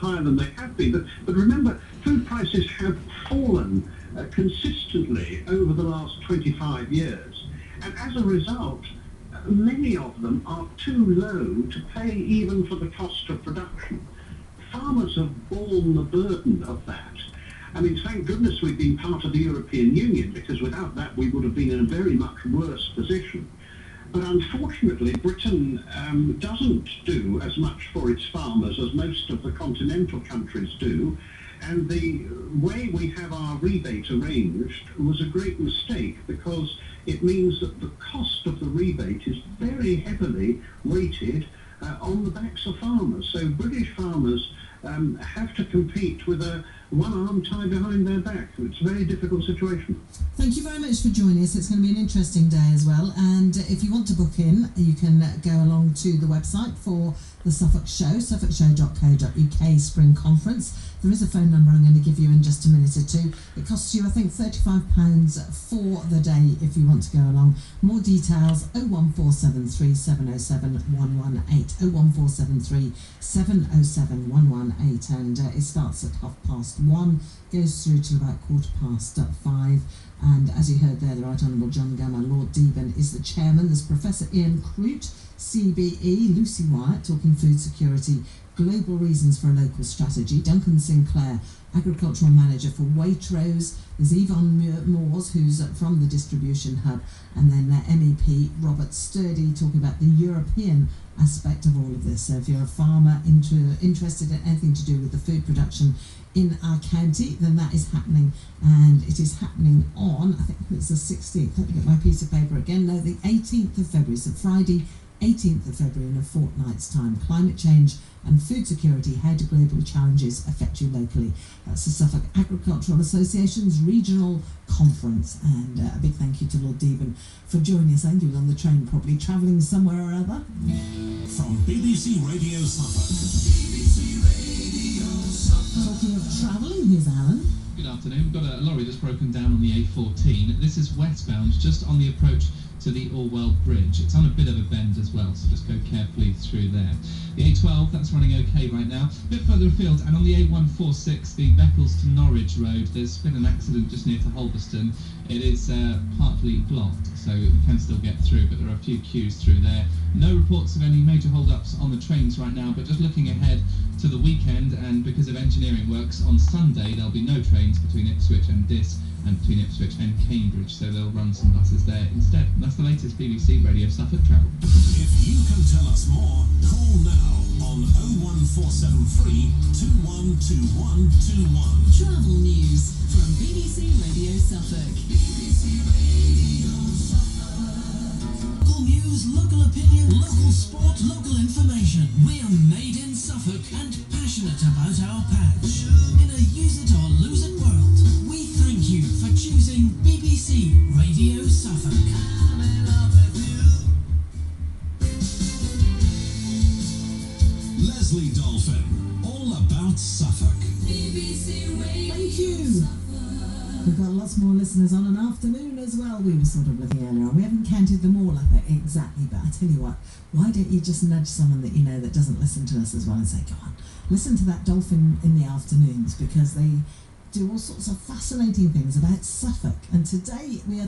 higher than they have been. But remember, food prices have fallen consistently over the last 25 years. And as a result, many of them are too low to pay even for the cost of production. Farmers have borne the burden of that. I mean, thank goodness we've been part of the European Union, because without that we would have been in a very much worse position. But unfortunately, Britain doesn't do as much for its farmers as most of the continental countries do. And the way we have our rebate arranged was a great mistake, because it means that the cost of the rebate is very heavily weighted on the backs of farmers. So British farmers have to compete with one arm tied behind their back. It's a very difficult situation. Thank you very much for joining us. It's going to be an interesting day as well. And if you want to book in, you can go along to the website for the Suffolk Show, suffolkshow.co.uk Spring Conference. There is a phone number I'm going to give you in just a minute or two. It costs you, I think, £35 for the day if you want to go along. More details, 01473 707 118, 01473 707 118, and it starts at 1:30, goes through till about 5:15. And as you heard there, the Right Honourable John Gummer, Lord Deben, is the chairman. There's Professor Ian Crute, CBE, Lucy Wyatt, talking food security, global reasons for a local strategy, Duncan Sinclair, agricultural manager for Waitrose, there's Yvonne Moores, who's from the distribution hub, and then MEP Robert Sturdy, talking about the European aspect of all of this. So if you're a farmer interested in anything to do with the food production in our county, then that is happening, and it is happening on, I think it's the 16th, let me get my piece of paper again, no, the 18th of February, so Friday 18th of February in a fortnight's time. Climate change and food security, how do global challenges affect you locally? That's the Suffolk Agricultural Association's regional conference, and a big thank you to Lord Deben for joining us. I think he was on the train, probably travelling somewhere or other. From BBC Radio Suffolk. BBC Radio Suffolk. Talking of travelling, here's Alan. Good afternoon. We've got a lorry that's broken down on the A14. This is westbound, just on the approach to the Orwell Bridge. It's on a bit of a bend as well, so just go carefully through there. The A12, that's running okay right now. A bit further afield, and on the A146, the Beccles to Norwich Road, there's been an accident just near to Holberston. It is partly blocked, so you can still get through, but there are a few queues through there. No reports of any major hold-ups on the trains right now, but just looking ahead to the weekend, and because of engineering works, on Sunday there'll be no trains between Ipswich and Diss, and between Ipswich and Cambridge, so they'll run some buses there instead. And that's the latest BBC Radio Suffolk travel. If you can tell us more, call now on 01473 212121. Travel news from BBC Radio Suffolk. BBC Radio Suffolk. Local news, local opinion, local sport, local information. We're made in Suffolk and passionate about our patch. In a use it or lose it world, we thank you for choosing BBC Radio Suffolk. I'm in love with you. Leslie Dolphin, all about Suffolk. BBC Radio Thank you. We've got lots more listeners on an afternoon as well. We were sort of looking earlier on. We haven't counted them all up exactly, but I tell you what, why don't you just nudge someone that you know that doesn't listen to us as well and say, go on, listen to that Dolphin in the afternoons, because they do all sorts of fascinating things about Suffolk. And today we are